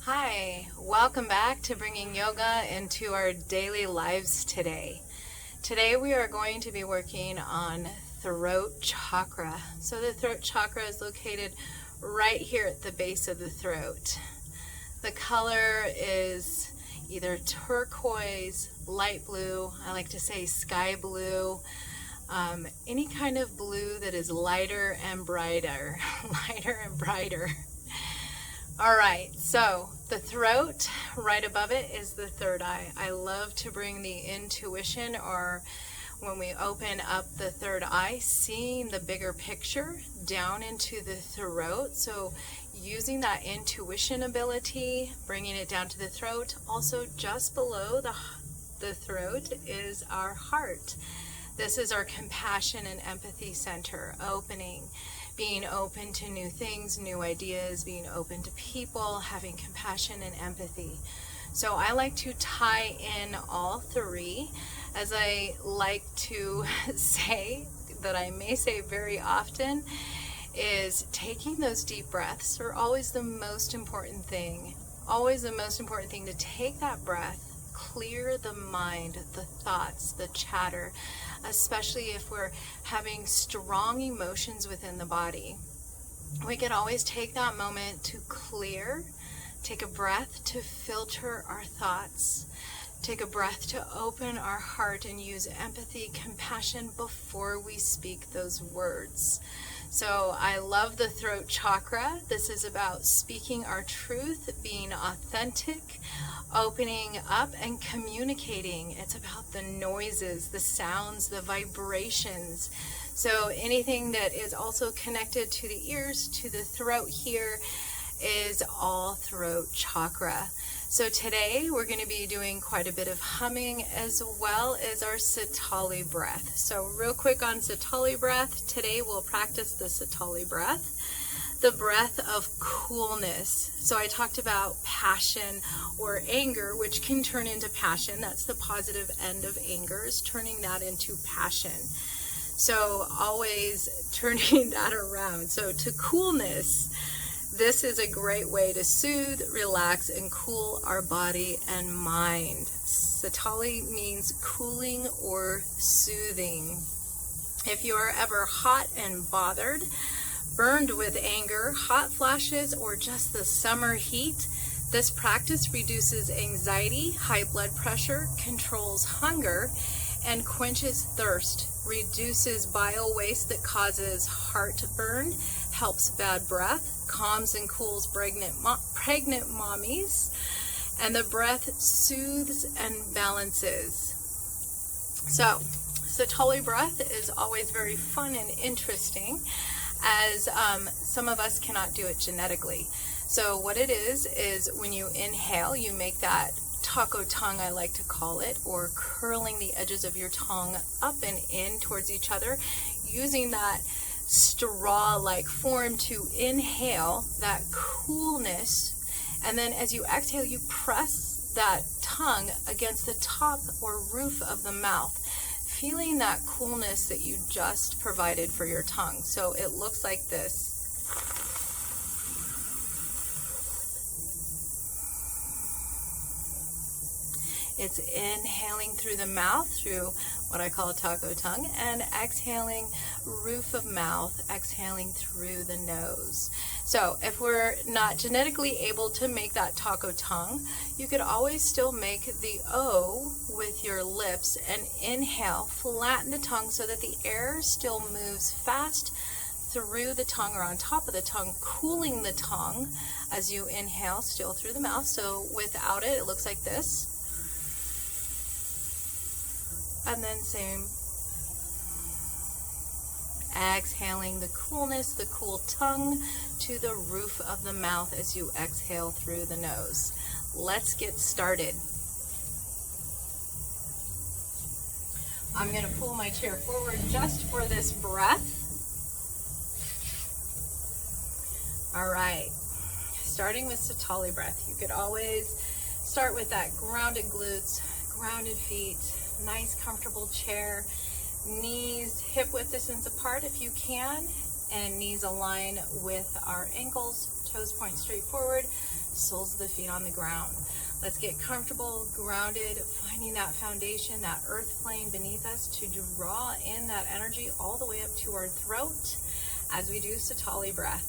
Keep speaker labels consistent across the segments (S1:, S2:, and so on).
S1: Hi, welcome back to bringing yoga into our daily lives today. Today we are going to be working on throat chakra. So the throat chakra is located right here at the base of the throat. The color is either turquoise, light blue, I like to say sky blue, any kind of blue that is lighter and brighter, lighter and brighter. All right, so the throat, right above it is the third eye. I love to bring the intuition, or when we open up the third eye, seeing the bigger picture down into the throat. So using that intuition ability, bringing it down to the throat. Also just below the throat is our heart. This is our compassion and empathy center, opening. Being open to new things, new ideas, being open to people, having compassion and empathy. So I like to tie in all three, as I like to say, that I may say very often, is taking those deep breaths are always the most important thing. Always the most important thing, to take that breath, clear the mind, the thoughts, the chatter, especially if we're having strong emotions within the body. We can always take that moment to clear, take a breath to filter our thoughts, take a breath to open our heart and use empathy, compassion before we speak those words. So I love the throat chakra. This is about speaking our truth, being authentic, opening up and communicating. It's about the noises, the sounds, the vibrations. So anything that is also connected to the ears, to the throat here, is all throat chakra. So today we're going to be doing quite a bit of humming as well as our Sitali breath. So real quick on Sitali breath, today we'll practice the Sitali breath, the breath of coolness. So I talked about passion or anger, which can turn into passion. That's the positive end of anger, is turning that into passion. So always turning that around. So to coolness, this is a great way to soothe, relax, and cool our body and mind. Sitali means cooling or soothing. If you are ever hot and bothered, burned with anger, hot flashes, or just the summer heat, this practice reduces anxiety, high blood pressure, controls hunger, and quenches thirst, reduces bile waste that causes heartburn, helps bad breath, calms and cools pregnant mommies, and the breath soothes and balances. So, Sitali breath is always very fun and interesting, as some of us cannot do it genetically. So what it is when you inhale, you make that taco tongue, I like to call it, or curling the edges of your tongue up and in towards each other, using that straw-like form to inhale that coolness, and then as you exhale, you press that tongue against the top or roof of the mouth, feeling that coolness that you just provided for your tongue. So it looks like this. It's inhaling through the mouth, through what I call a taco tongue, and exhaling roof of mouth, exhaling through the nose. So if we're not genetically able to make that taco tongue, you could always still make the O with your lips and inhale, flatten the tongue so that the air still moves fast through the tongue or on top of the tongue, cooling the tongue as you inhale, still through the mouth. So without it, it looks like this. And then same, exhaling the coolness, the cool tongue to the roof of the mouth as you exhale through the nose. Let's get started. I'm going to pull my chair forward just for this breath. All right, starting with Sitali breath. You could always start with that grounded glutes, grounded feet, nice comfortable chair, knees hip width distance apart if you can, and knees align with our ankles, toes point straight forward, soles of the feet on the ground. Let's get comfortable, grounded, finding that foundation, that earth plane beneath us to draw in that energy all the way up to our throat as we do Satali breath.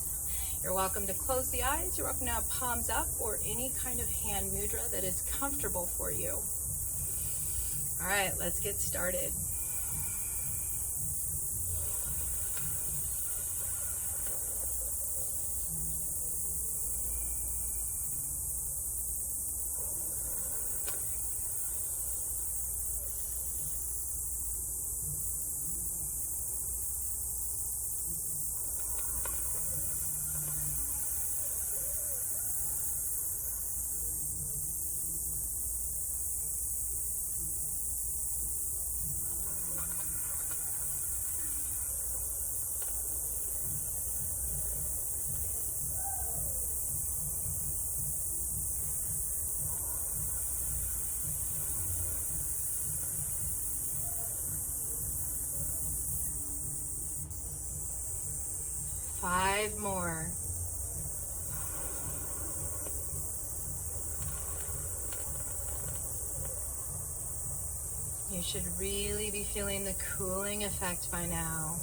S1: You're welcome to close the eyes. You're welcome to have palms up or any kind of hand mudra that is comfortable for you. All right, let's get started. Five more. You should really be feeling the cooling effect by now.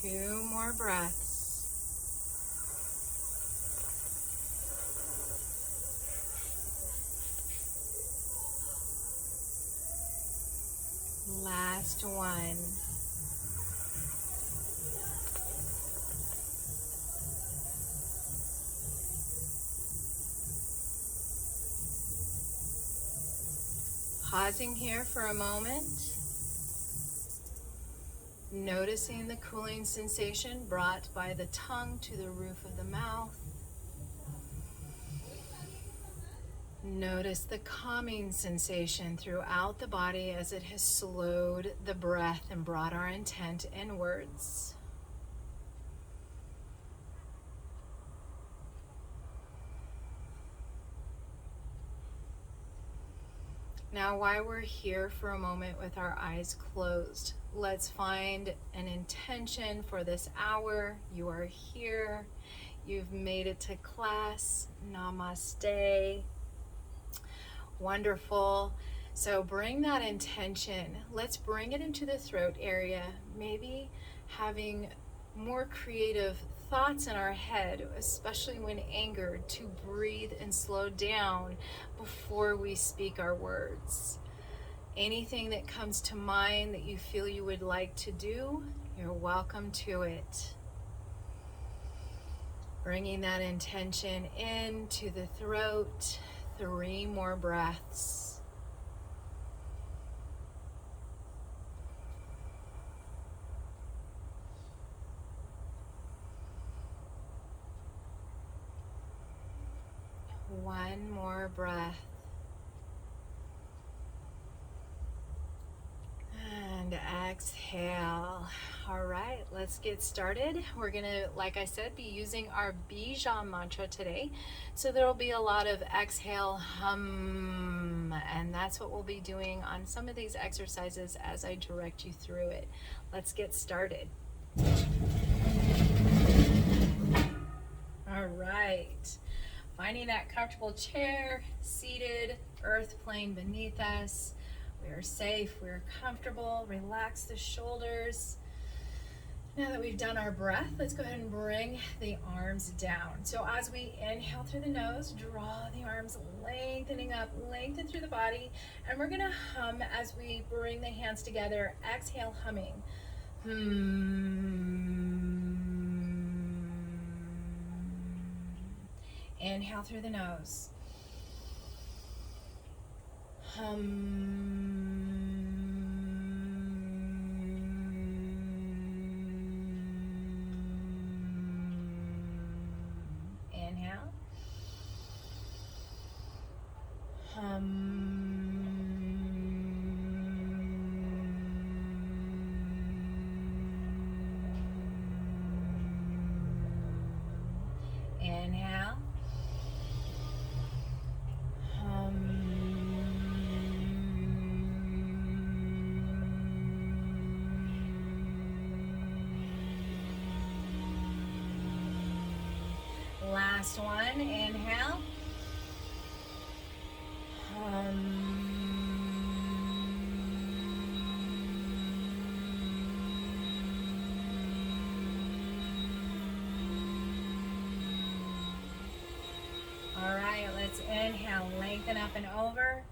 S1: Two more breaths. Last one. Pausing here for a moment. Noticing the cooling sensation brought by the tongue to the roof of the mouth. Notice the calming sensation throughout the body as it has slowed the breath and brought our intent inwards. Now, while we're here for a moment with our eyes closed, let's find an intention for this hour. You are here. You've made it to class. Namaste. Wonderful. So bring that intention. Let's bring it into the throat area. Maybe having more creative thoughts in our head, especially when angered, to breathe and slow down before we speak our words. Anything that comes to mind that you feel you would like to do, you're welcome to it. Bringing that intention into the throat. 3 more breaths. One more breath. And exhale. All right, let's get started. We're gonna, like I said, be using our Bija mantra today. So there'll be a lot of exhale, hum, and that's what we'll be doing on some of these exercises as I direct you through it. Let's get started. All right, finding that comfortable chair, seated, earth plane beneath us. We are safe, we're comfortable. Relax the shoulders. Now that we've done our breath, let's go ahead and bring the arms down. So as we inhale through the nose, draw the arms lengthening up, lengthen through the body, and we're gonna hum as we bring the hands together. Exhale, humming. Inhale through the nose. Inhale. Last one, inhale. All right, let's inhale, lengthen up and over.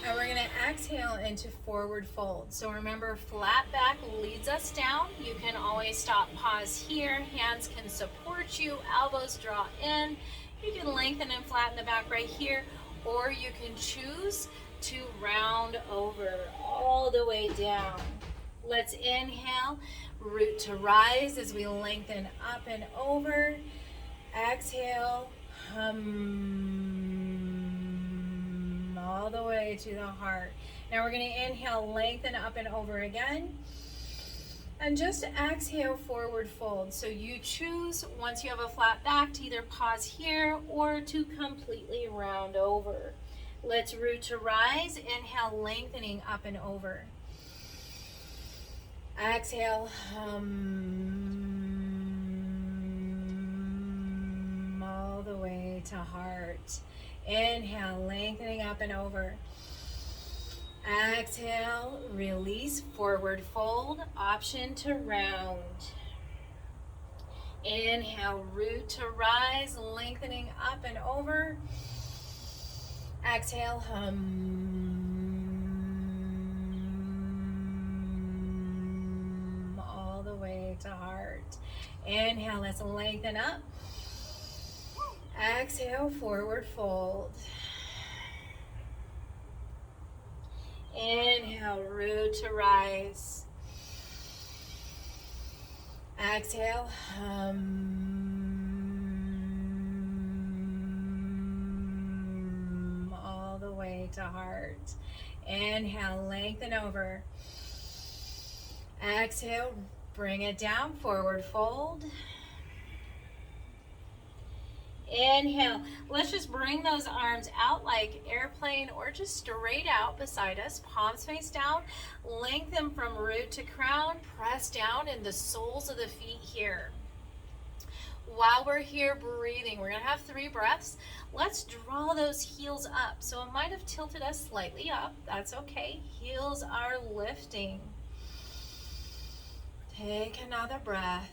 S1: And we're going to exhale into forward fold. So remember, flat back leads us down. You can always stop, pause here. Hands can support you, elbows draw in. You can lengthen and flatten the back right here, or you can choose to round over all the way down. Let's inhale, root to rise as we lengthen up and over. Exhale, all the way to the heart. Now we're going to inhale, lengthen up and over again. And just exhale, forward fold. So you choose, once you have a flat back, to either pause here or to completely round over. Let's root to rise. Inhale, lengthening up and over. Exhale, all the way to heart. Inhale, lengthening up and over. Exhale, release, forward fold, option to round. Inhale, root to rise, lengthening up and over. Exhale, all the way to heart. Inhale, let's lengthen up. Exhale, forward fold. Inhale, root to rise. Exhale, all the way to heart. Inhale, lengthen over. Exhale, bring it down, forward fold. Inhale. Let's just bring those arms out like airplane or just straight out beside us. Palms face down. Lengthen from root to crown. Press down in the soles of the feet here. While we're here breathing, we're going to have 3 breaths. Let's draw those heels up. So it might have tilted us slightly up. That's okay. Heels are lifting. Take another breath.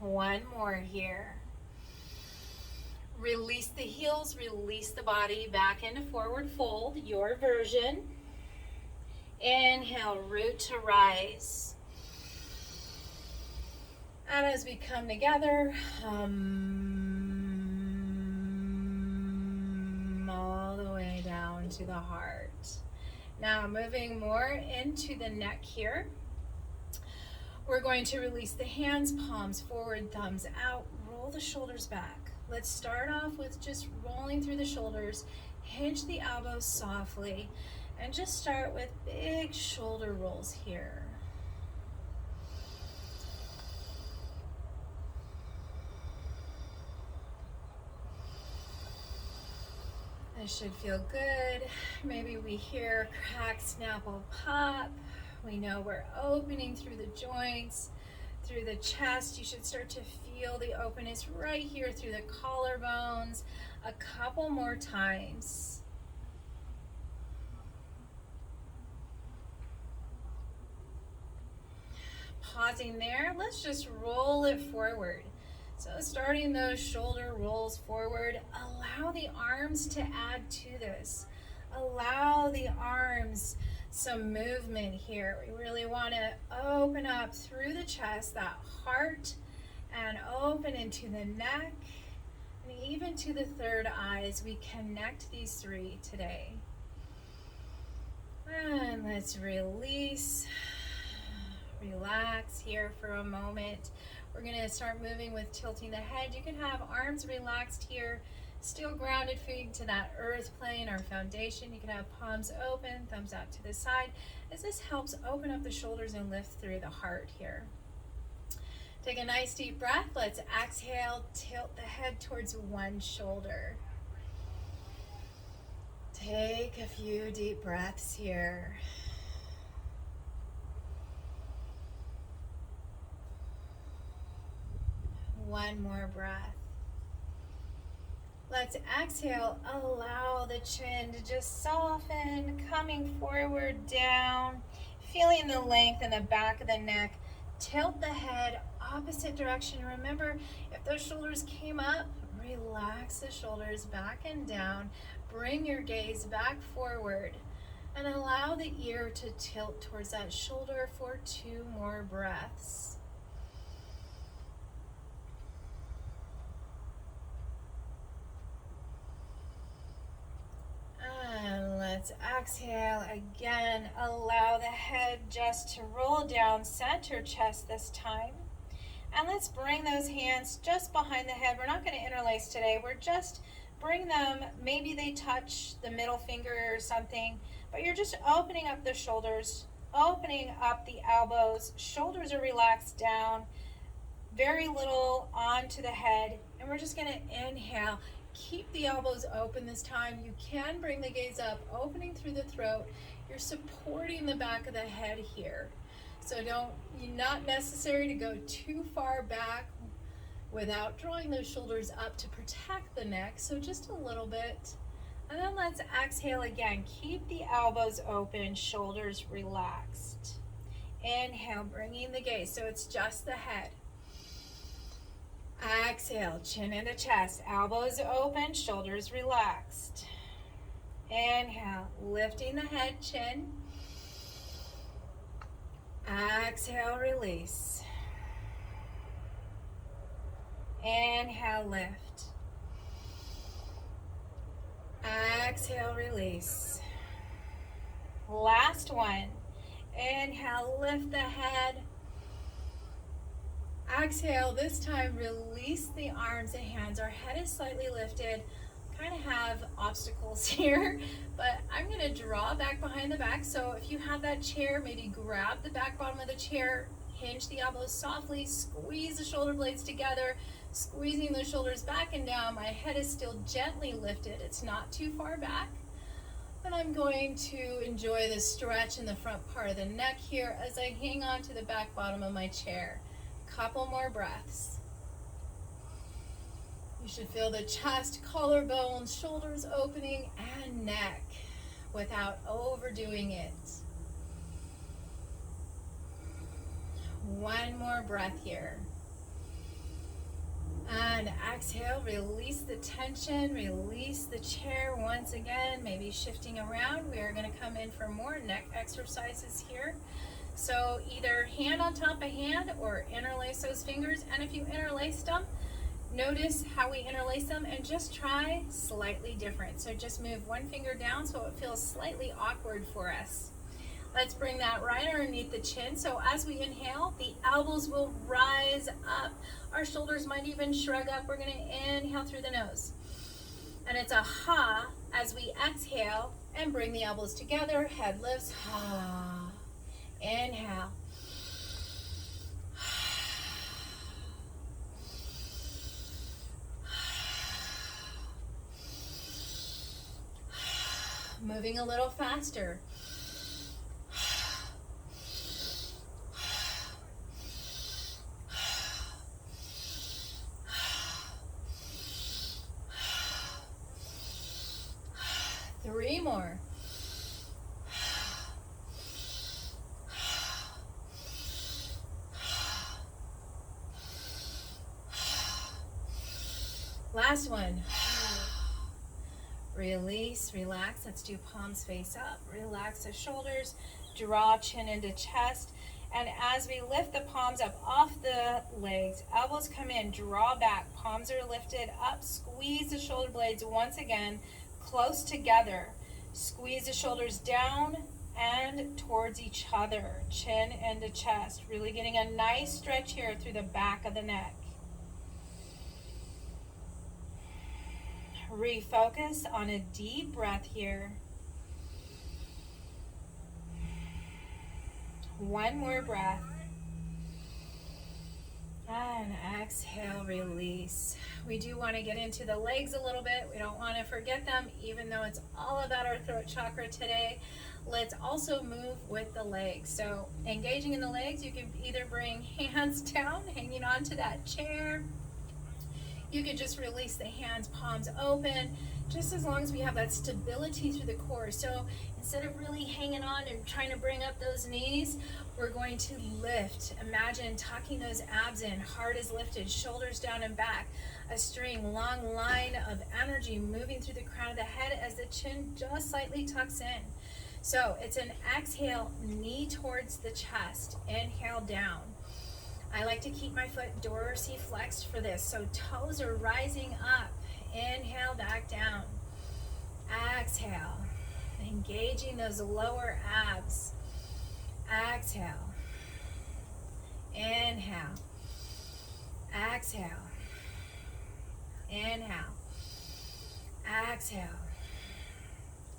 S1: One more here. Release the heels, release the body back into forward fold, your version. Inhale, root to rise. And as we come together, all the way down to the heart. Now moving more into the neck here. We're going to release the hands, palms forward, thumbs out, roll the shoulders back. Let's start off with just rolling through the shoulders, hinge the elbows softly, and just start with big shoulder rolls here. This should feel good. Maybe we hear crack, snapple, pop. We know we're opening through the joints, through the chest. You should start to feel the openness right here through the collarbones. A couple more times. Pausing there, let's just roll it forward. So starting those shoulder rolls forward, allow the arms to add to this. Allow the arms some movement here. We really want to open up through the chest, that heart, and open into the neck, and even to the third eye as we connect these 3 today. And let's release, relax here for a moment. We're going to start moving with tilting the head. You can have arms relaxed here, still grounded, feet to that earth plane, our foundation. You can have palms open, thumbs out to the side, as this helps open up the shoulders and lift through the heart here. Take a nice deep breath. Let's exhale, tilt the head towards one shoulder. Take a few deep breaths here. One more breath. Let's exhale. Allow the chin to just soften, coming forward, down, feeling the length in the back of the neck. Tilt the head opposite direction. Remember, if those shoulders came up, relax the shoulders back and down. Bring your gaze back forward and allow the ear to tilt towards that shoulder for 2 more breaths. And let's exhale again. Allow the head just to roll down, center chest this time. And let's bring those hands just behind the head. We're not going to interlace today. We're just bring them, maybe they touch the middle finger or something, but you're just opening up the shoulders, opening up the elbows. Shoulders are relaxed down, very little onto the head. And we're just going to inhale. Keep the elbows open this time. You can bring the gaze up, opening through the throat. You're supporting the back of the head here. So not necessary to go too far back without drawing those shoulders up to protect the neck. So just a little bit. And then let's exhale again. Keep the elbows open, shoulders relaxed. Inhale, bringing the gaze. So it's just the head. Exhale, chin into chest, elbows open, shoulders relaxed. Inhale, lifting the head, chin. Exhale, release. Inhale, lift. Exhale, release. Last one. Inhale, lift the head. Exhale, this time release the arms and hands. Our head is slightly lifted. Kind of have obstacles here, but I'm going to draw back behind the back. So if you have that chair, maybe grab the back bottom of the chair, hinge the elbows softly, squeeze the shoulder blades together, squeezing the shoulders back and down. My head is still gently lifted. It's not too far back. And I'm going to enjoy the stretch in the front part of the neck here as I hang on to the back bottom of my chair. Couple more breaths. You should feel the chest, collarbones, shoulders opening, and neck without overdoing it. One more breath here. And exhale, release the tension, release the chair once again, maybe shifting around. We are going to come in for more neck exercises here. So either hand on top of hand or interlace those fingers. And if you interlace them, notice how we interlace them and just try slightly different. So just move one finger down so it feels slightly awkward for us. Let's bring that right underneath the chin. So as we inhale, the elbows will rise up. Our shoulders might even shrug up. We're going to inhale through the nose. And it's a ha as we exhale and bring the elbows together. Head lifts. Ha. Inhale. Moving a little faster. Three more. Last one. Release, relax. Let's do palms face up. Relax the shoulders. Draw chin into chest. And as we lift the palms up off the legs, elbows come in, draw back. Palms are lifted up. Squeeze the shoulder blades once again, close together. Squeeze the shoulders down and towards each other. Chin into chest. Really getting a nice stretch here through the back of the neck. Refocus on a deep breath here. One more breath. And exhale, release. We do want to get into the legs a little bit. We don't want to forget them, even though it's all about our throat chakra today. Let's also move with the legs. So engaging in the legs, you can either bring hands down, hanging onto that chair, You could just release the hands, palms open, just as long as we have that stability through the core. So instead of really hanging on and trying to bring up those knees, we're going to lift. Imagine tucking those abs in, heart is lifted, shoulders down and back, a string, long line of energy moving through the crown of the head as the chin just slightly tucks in. So it's an exhale, knee towards the chest, inhale down. I like to keep my foot dorsally flexed for this, so toes are rising up. Inhale, back down. Exhale, engaging those lower abs. Exhale. Inhale. Exhale. Inhale. Exhale.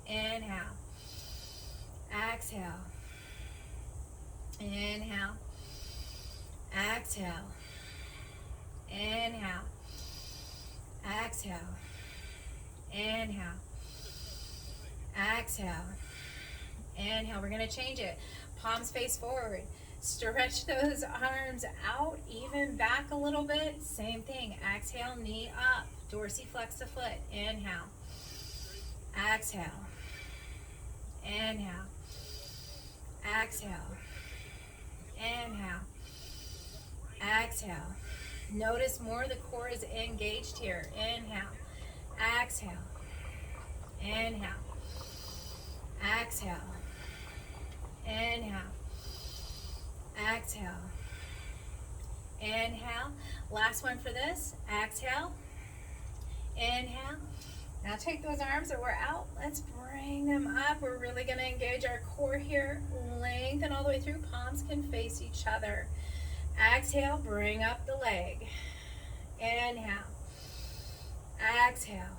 S1: Inhale. Exhale. Inhale. Exhale. Inhale. Exhale. Inhale. Exhale. Inhale. We're going to change it. Palms face forward. Stretch those arms out, even back a little bit. Same thing. Exhale, knee up. Dorsiflex the foot. Inhale. Exhale. Inhale. Exhale. Inhale. Exhale. Notice more the core is engaged here. Inhale. Exhale. Inhale. Exhale. Inhale. Exhale. Inhale. Last one for this. Exhale. Inhale. Now take those arms that were out. Let's bring them up. We're really going to engage our core here. Lengthen all the way through. Palms can face each other. Exhale. Bring up the leg. Inhale. Exhale.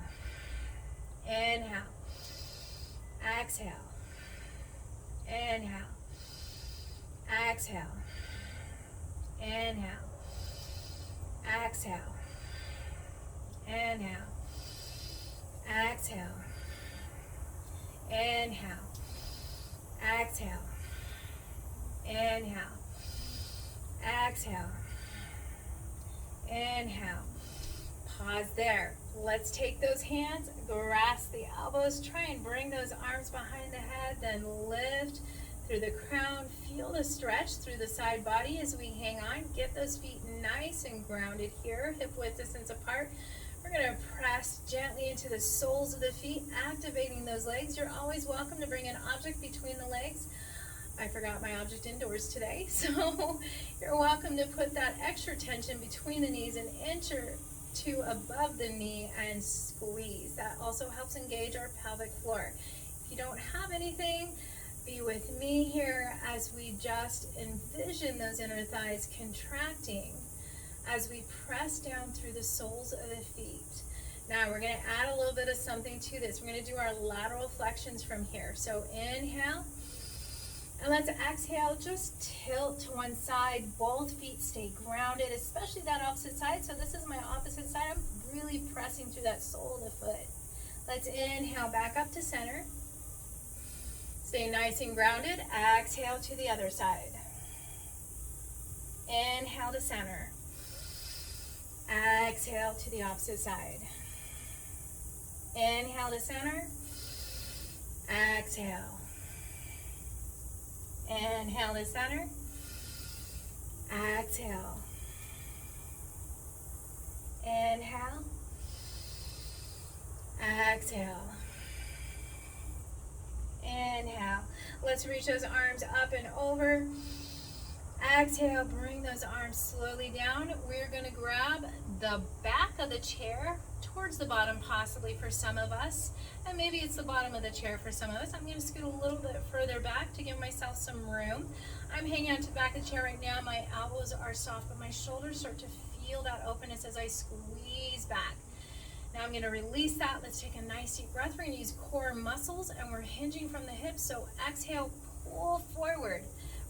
S1: Inhale. Exhale. Inhale. Exhale. Inhale. Exhale. Inhale. Exhale. Inhale. Exhale. Inhale. Exhale. Inhale. Pause there. Let's take those hands, grasp the elbows, try and bring those arms behind the head, then lift through the crown. Feel the stretch through the side body as we hang on. Get those feet nice and grounded here, hip width distance apart. We're going to press gently into the soles of the feet, activating those legs. You're always welcome to bring an object between the legs. I forgot my object indoors today, so you're welcome to put that extra tension between the knees and enter to above the knee and squeeze. That also helps engage our pelvic floor. If you don't have anything, be with me here as we just envision those inner thighs contracting as we press down through the soles of the feet. Now we're going to add a little bit of something to this. We're going to do our lateral flexions from here. So inhale, and let's exhale, just tilt to one side. Both feet stay grounded, especially that opposite side. So this is my opposite side. I'm really pressing through that sole of the foot. Let's inhale back up to center. Stay nice and grounded. Exhale to the other side. Inhale to center. Exhale to the opposite side. Inhale to center. Exhale. Inhale to center. Exhale. Inhale. Exhale. Inhale. Let's reach those arms up and over. Exhale, bring those arms slowly down. We're going to grab the back of the chair towards the bottom, possibly for some of us. And maybe it's the bottom of the chair for some of us. I'm going to scoot a little bit further back to give myself some room. I'm hanging on to the back of the chair right now. My elbows are soft, but my shoulders start to feel that openness as I squeeze back. Now I'm going to release that. Let's take a nice deep breath. We're going to use core muscles, and we're hinging from the hips. So exhale, pull forward.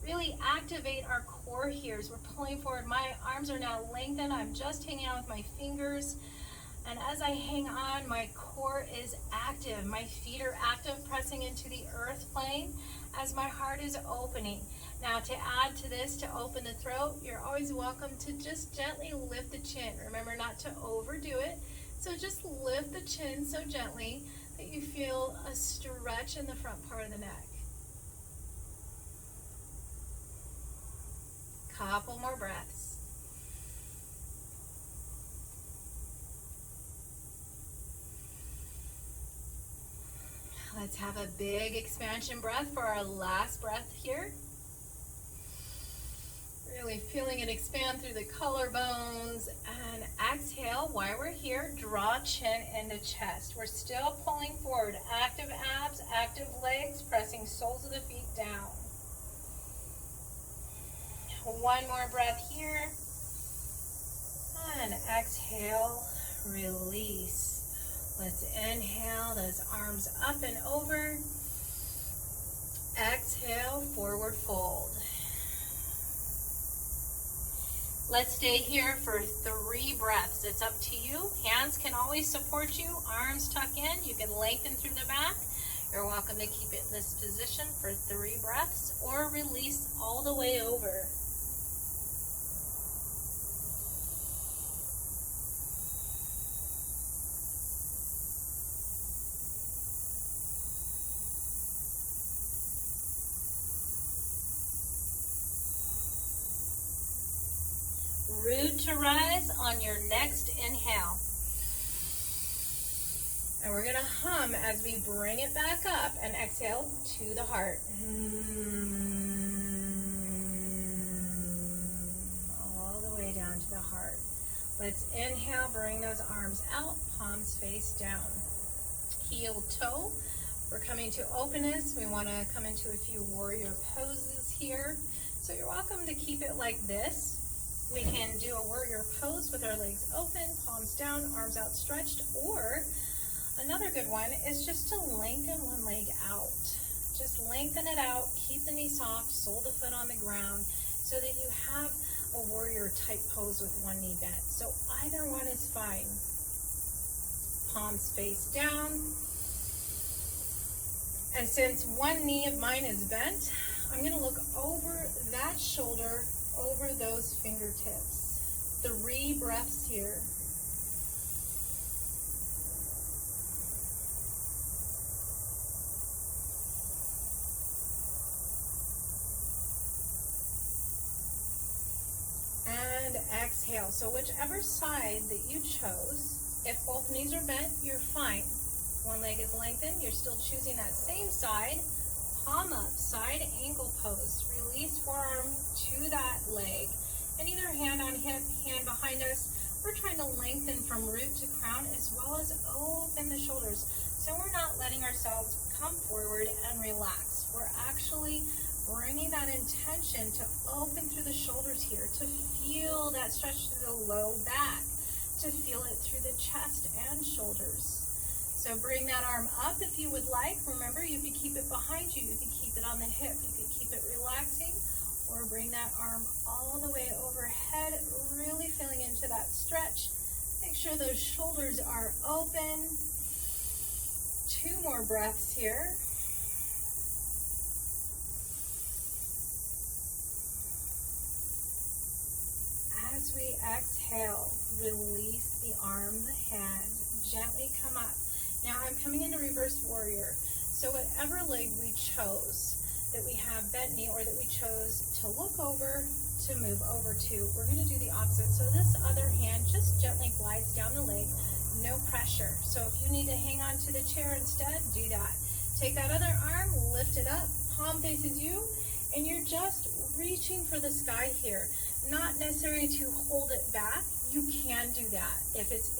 S1: Really activate our core here as we're pulling forward. My arms are now lengthened. I'm just hanging on with my fingers. And as I hang on, my core is active. My feet are active, pressing into the earth plane as my heart is opening. Now to add to this, to open the throat, you're always welcome to just gently lift the chin. Remember not to overdo it. So just lift the chin so gently that you feel a stretch in the front part of the neck. Couple more breaths. Let's have a big expansion breath for our last breath here. Really feeling it expand through the collarbones, and exhale. While we're here, draw chin into chest. We're still pulling forward. Active abs, active legs, pressing soles of the feet down. One more breath here. And exhale, release. Let's inhale those arms up and over. Exhale, forward fold. Let's stay here for 3 breaths. It's up to you. Hands can always support you. Arms tuck in. You can lengthen through the back. You're welcome to keep it in this position for 3 breaths or release all the way over. Root to rise on your next inhale. And we're going to hum as we bring it back up and exhale to the heart. All the way down to the heart. Let's inhale, bring those arms out, palms face down. Heel toe. We're coming to openness. We want to come into a few warrior poses here. So you're welcome to keep it like this. We can do a warrior pose with our legs open, palms down, arms outstretched, or another good one is just to lengthen one leg out. Just lengthen it out, keep the knee soft, sole the foot on the ground, so that you have a warrior type pose with one knee bent. So either one is fine. Palms face down. And since one knee of mine is bent, I'm going to look over that shoulder, over those fingertips. 3 breaths here. And exhale. So whichever side that you chose, if both knees are bent, you're fine. One leg is lengthened, you're still choosing that same side. Palm up, side angle pose. Release forearm to that leg. And either hand on hip, hand behind us. We're trying to lengthen from root to crown as well as open the shoulders. So we're not letting ourselves come forward and relax. We're actually bringing that intention to open through the shoulders here, to feel that stretch through the low back, to feel it through the chest and shoulders. So bring that arm up if you would like. Remember, you could keep it behind you. You could keep it on the hip. You could keep it relaxing, or bring that arm all the way overhead, really feeling into that stretch. Make sure those shoulders are open. 2 more breaths here. As we exhale, release the arm, the hand, gently come up. Now I'm coming into reverse warrior. So whatever leg we chose that we have bent knee, or that we chose to look over, to move over to, we're going to do the opposite. So this other hand just gently glides down the leg, no pressure. So if you need to hang on to the chair instead, do that. Take that other arm, lift it up, palm faces you, and you're just reaching for the sky here. Not necessary to hold it back. You can do that if it's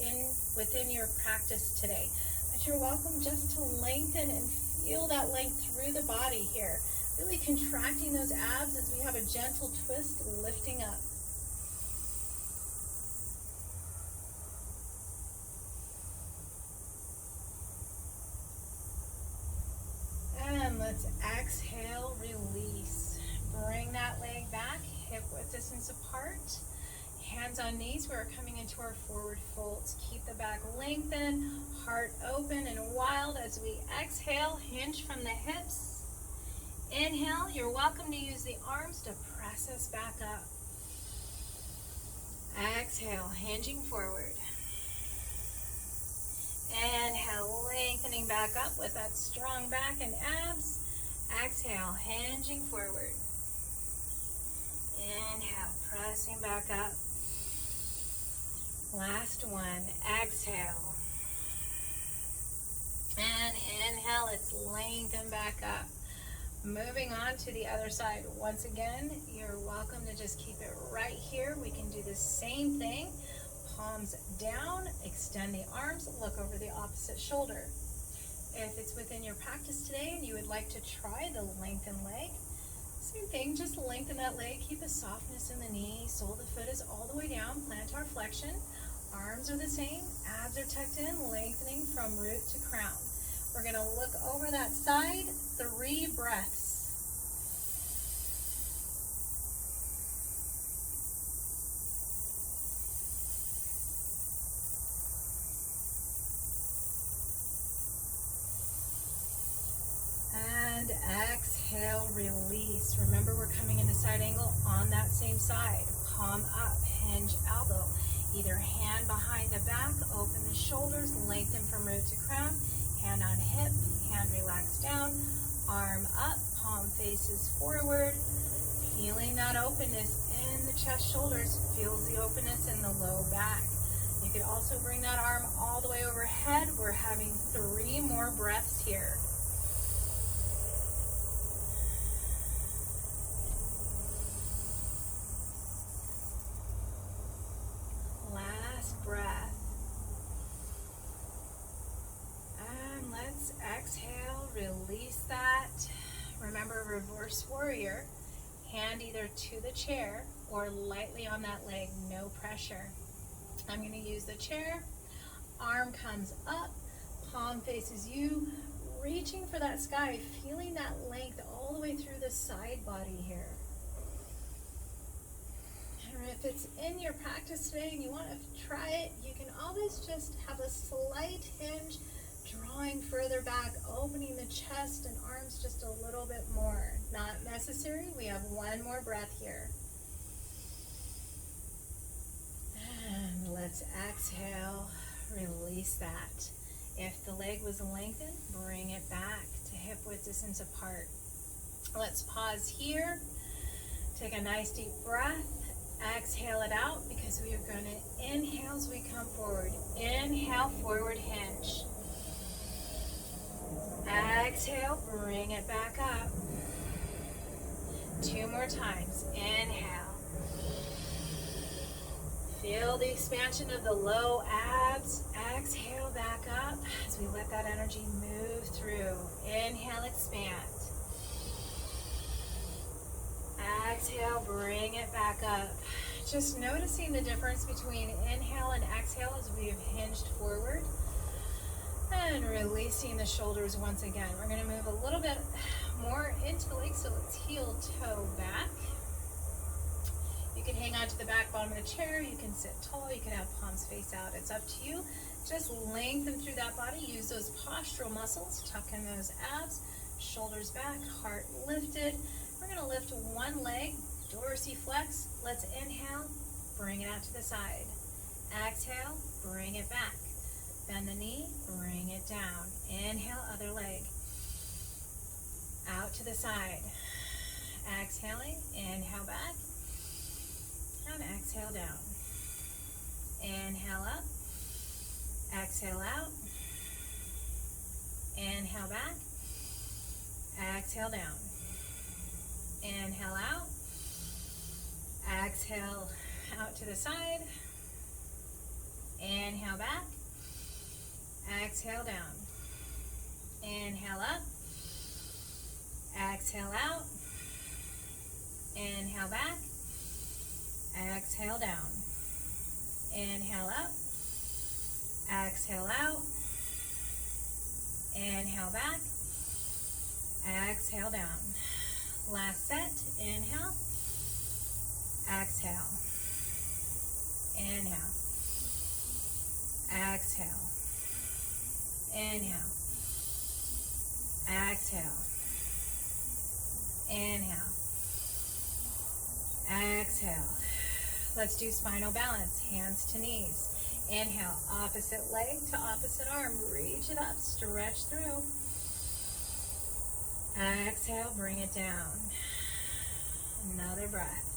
S1: within your practice today. But you're welcome just to lengthen and feel that length through the body here. Really contracting those abs as we have a gentle twist, lifting up. And let's exhale, release. Bring that leg back, hip width distance apart. Hands on knees, we're coming into our forward folds. Keep the back lengthened, heart open and wild as we exhale, hinge from the hips. Inhale, you're welcome to use the arms to press us back up. Exhale, hinging forward. Inhale, lengthening back up with that strong back and abs. Exhale, hinging forward. Inhale, pressing back up. Last one, exhale. And inhale, let's lengthen back up. Moving on to the other side. Once again, you're welcome to just keep it right here. We can do the same thing. Palms down, extend the arms, look over the opposite shoulder. If it's within your practice today and you would like to try the lengthened leg, same thing, just lengthen that leg, keep a softness in the knee, sole of the foot is all the way down, plantar flexion, arms are the same, abs are tucked in, lengthening from root to crown. We're gonna look over that side, 3 breaths. And exhale, release. Remember, we're coming into side angle on that same side. Palm up, hinge elbow. Either hand behind the back, open the shoulders, lengthen from root to crown. Hand on hip, hand relaxed down. Arm up, palm faces forward. Feeling that openness in the chest, shoulders. Feels the openness in the low back. You could also bring that arm all the way overhead. We're having 3 more breaths here. Breath. And let's exhale, release that. Remember, reverse warrior, hand either to the chair or lightly on that leg, no pressure. I'm going to use the chair, arm comes up, palm faces you, reaching for that sky, feeling that length all the way through the side body here. If it's in your practice today and you want to try it, you can always just have a slight hinge, drawing further back, opening the chest and arms just a little bit more. Not necessary. We have 1 more breath here. And let's exhale, release that. If the leg was lengthened, bring it back to hip width distance apart. Let's pause here. Take a nice deep breath. Exhale it out because we are going to inhale as we come forward. Inhale, forward hinge. Exhale, bring it back up. 2 more times. Inhale. Feel the expansion of the low abs. Exhale back up as we let that energy move through. Inhale, expand. Exhale, bring it back up. Just noticing the difference between inhale and exhale as we have hinged forward. And releasing the shoulders once again. We're going to move a little bit more into the leg, so let's heel toe back. You can hang on to the back bottom of the chair. You can sit tall. You can have palms face out. It's up to you. Just lengthen through that body. Use those postural muscles. Tuck in those abs. Shoulders back. Heart lifted. We're going to lift 1 leg, dorsiflex. Let's inhale, bring it out to the side. Exhale, bring it back. Bend the knee, bring it down. Inhale, other leg. Out to the side. Exhaling, inhale back. And exhale down. Inhale up. Exhale out. Inhale back. Exhale down. Inhale out. Exhale out to the side. Inhale back. Exhale down. Inhale up. Exhale out. Inhale back. Exhale down. Inhale up. Exhale out. Inhale back. Exhale down. Last set. Inhale. Exhale. Inhale. Exhale. Inhale. Exhale. Inhale. Exhale. Let's do spinal balance, hands to knees. Inhale, opposite leg to opposite arm. Reach it up, stretch through. Exhale, bring it down. Another breath.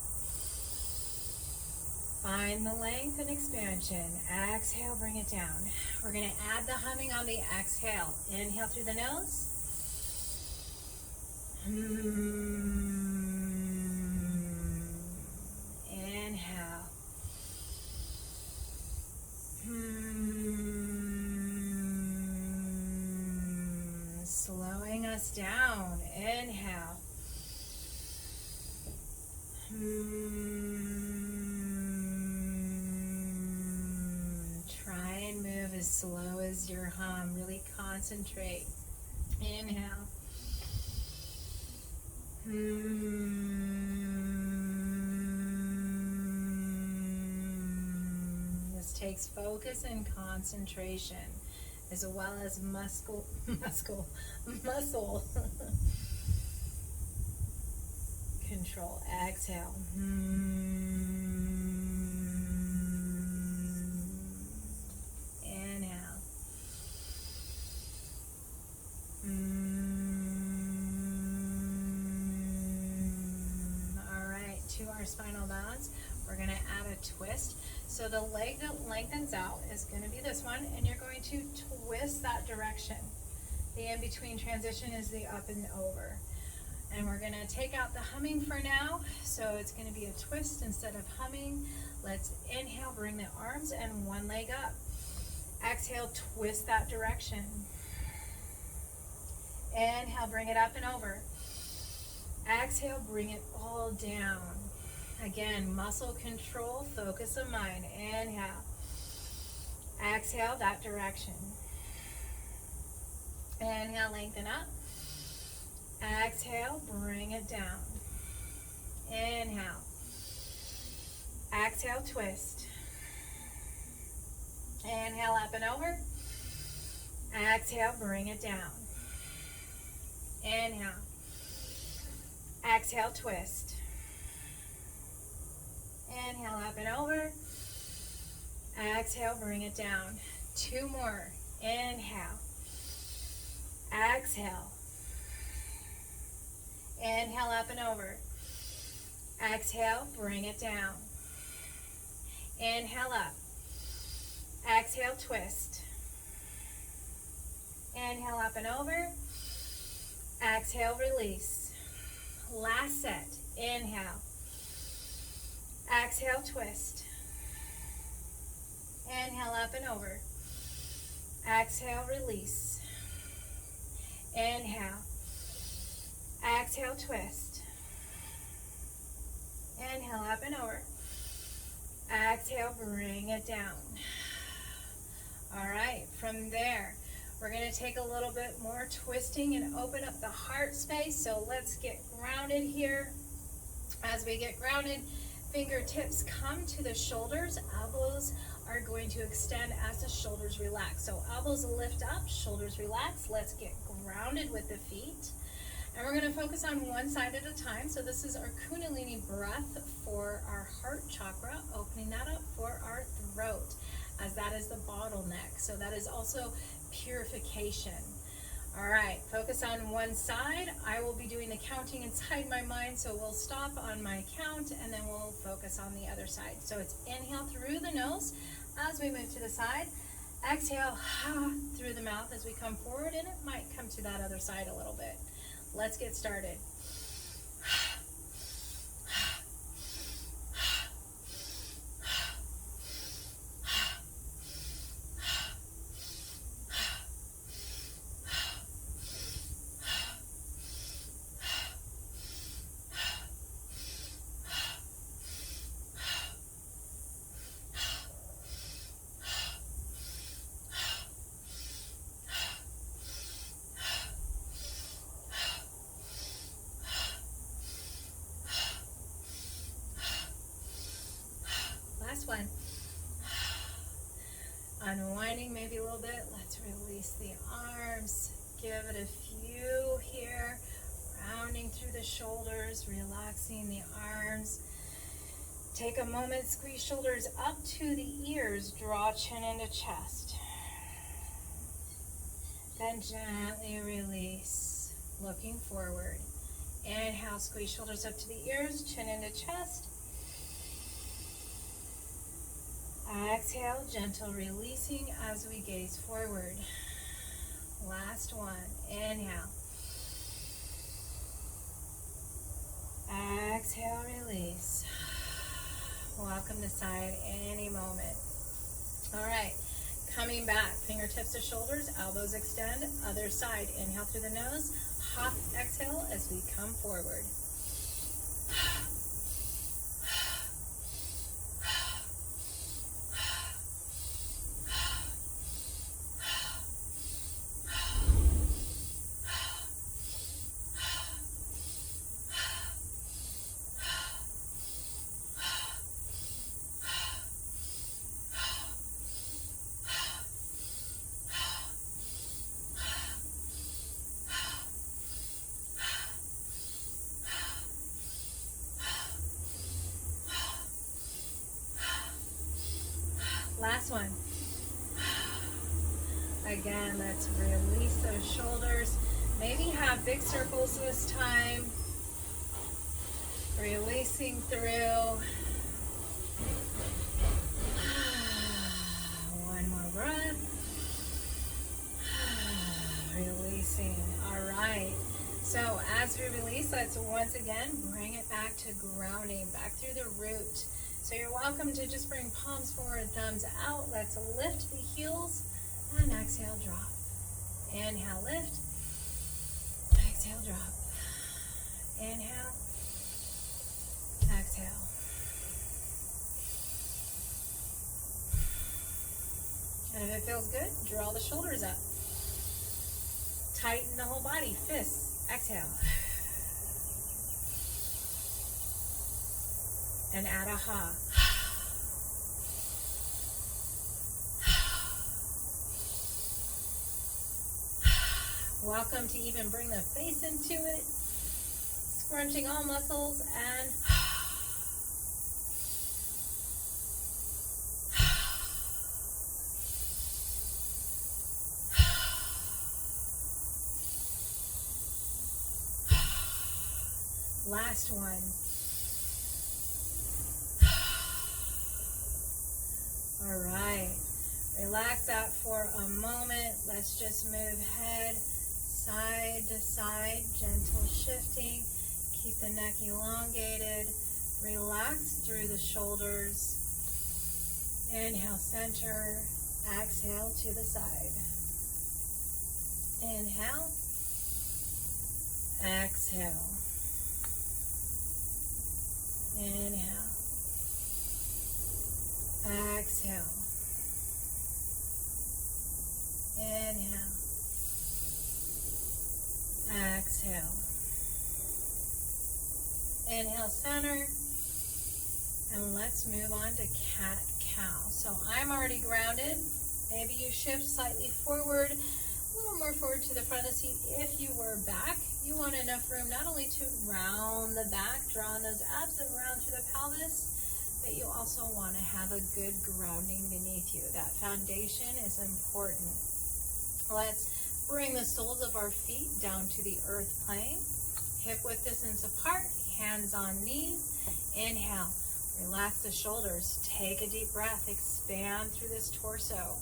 S1: Find the length and expansion. Exhale, bring it down. We're going to add the humming on the exhale. Inhale through the nose. Inhale. Slowing us down. Inhale. Try and move as slow as your hum. Really concentrate. Inhale. This takes focus and concentration, as well as muscle control. Exhale. Inhale. All right, to our spinal balance, we're going to add a twist. So the leg that lengthens out is going to be this one, and you're going to twist that direction. The in-between transition is the up and over. And we're going to take out the humming for now, so it's going to be a twist instead of humming. Let's inhale, bring the arms and one leg up. Exhale, twist that direction. Inhale, bring it up and over. Exhale, bring it all down. Again, muscle control, focus of mind. Inhale. Exhale, that direction. Inhale, lengthen up. Exhale, bring it down. Inhale. Exhale, twist. Inhale, up and over. Exhale, bring it down. Inhale. Exhale, twist. Inhale, up and over. Exhale, bring it down. Two more. Inhale. Exhale. Inhale, up and over. Exhale, bring it down. Inhale, up. Exhale, twist. Inhale, up and over. Exhale, release. Last set. Inhale. Exhale, twist. Inhale, up and over. Exhale, release. Inhale. Exhale, twist. Inhale, up and over. Exhale, bring it down. All right, from there, we're going to take a little bit more twisting and open up the heart space. So let's get grounded here. As we get grounded, fingertips come to the shoulders. Elbows are going to extend as the shoulders relax. So elbows lift up, shoulders relax. Let's get grounded with the feet. And we're going to focus on one side at a time. So this is our Kundalini breath for our heart chakra, opening that up for our throat, as that is the bottleneck. So that is also purification. All right, focus on one side. I will be doing the counting inside my mind, so we'll stop on my count and then we'll focus on the other side. So it's inhale through the nose as we move to the side. Exhale through the mouth as we come forward, and it might come to that other side a little bit. Let's get started. One. Unwinding maybe a little bit. Let's release the arms. Give it a few here. grounding through the shoulders, relaxing the arms. Take a moment, squeeze shoulders up to the ears, draw chin into chest. Then gently release, looking forward. Inhale, squeeze shoulders up to the ears, chin into chest. Exhale, gentle releasing as we gaze forward. Last one, inhale. Exhale, release. Welcome to side any moment. All right, coming back, fingertips to shoulders, elbows extend, other side. Inhale through the nose, hop, exhale as we come forward. Last one. Again, let's release those shoulders. Maybe have big circles this time. Releasing through. One more breath. Releasing. All right. So as we release, let's once again bring it back to grounding, back through the root. So you're welcome to just bring palms forward, thumbs out. Let's lift the heels and exhale, drop. Inhale, lift. Exhale, drop. Inhale. Exhale. And if it feels good, draw the shoulders up. Tighten the whole body, fists. Exhale. And add a ha. Welcome to even bring the face into it. Scrunching all muscles and last one. All right, relax out for a moment. Let's just move head side to side, gentle shifting. Keep the neck elongated. Relax through the shoulders. Inhale, center. Exhale to the side. Inhale. Exhale. Inhale. Exhale. Inhale. Exhale. Inhale, center. And let's move on to cat-cow. So I'm already grounded. Maybe you shift slightly forward, a little more forward to the front of the seat. If you were back, you want enough room not only to round the back, drawing those abs and round to the pelvis, but you also want to have a good grounding beneath you. That foundation is important. Let's bring the soles of our feet down to the earth plane. Hip width distance apart, hands on knees. Inhale, relax the shoulders. Take a deep breath, expand through this torso.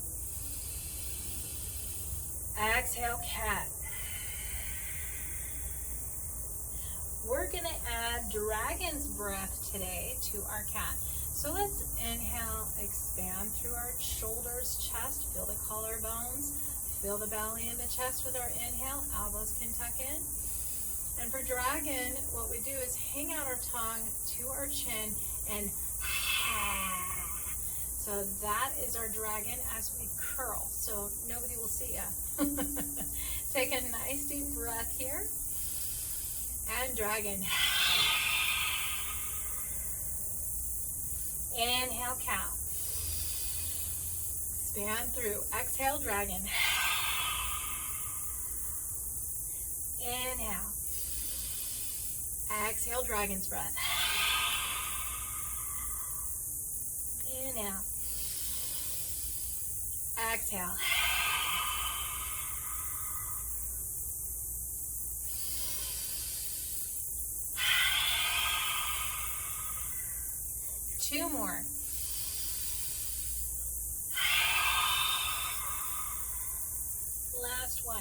S1: Exhale, cat. We're going to add dragon's breath today to our cat. So let's inhale, expand through our shoulders, chest, feel the collarbones, feel the belly and the chest with our inhale, elbows can tuck in. And for dragon, what we do is hang out our tongue to our chin and so that is our dragon as we curl, so nobody will see ya. Take a nice deep breath here. And dragon. Inhale, cow. Expand through. Exhale, dragon. Inhale. Exhale, dragon's breath. Inhale. Exhale. Two more. Last one.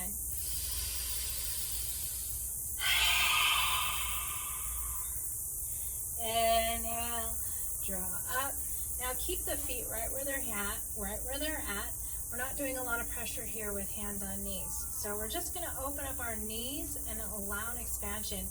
S1: Inhale, draw up. Now keep the feet right where they're at. We're not doing a lot of pressure here with hands on knees. So we're just going to open up our knees and allow an expansion.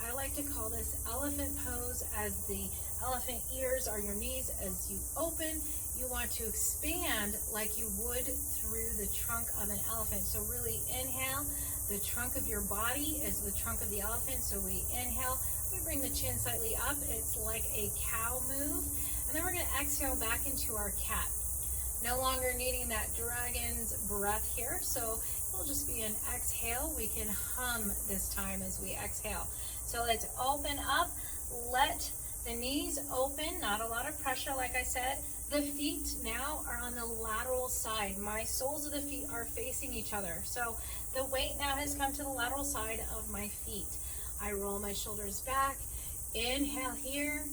S1: I like to call this elephant pose, as the elephant ears are your knees. As you open, you want to expand like you would through the trunk of an elephant. So really inhale, the trunk of your body is the trunk of the elephant. So we inhale, we bring the chin slightly up. It's like a cow move. And then we're going to exhale back into our cat. No longer needing that dragon's breath here. So it'll just be an exhale. We can hum this time as we exhale. So let's open up. Let the knees open, not a lot of pressure, like I said. The feet now are on the lateral side. My soles of the feet are facing each other. So the weight now has come to the lateral side of my feet. I roll my shoulders back. Inhale here.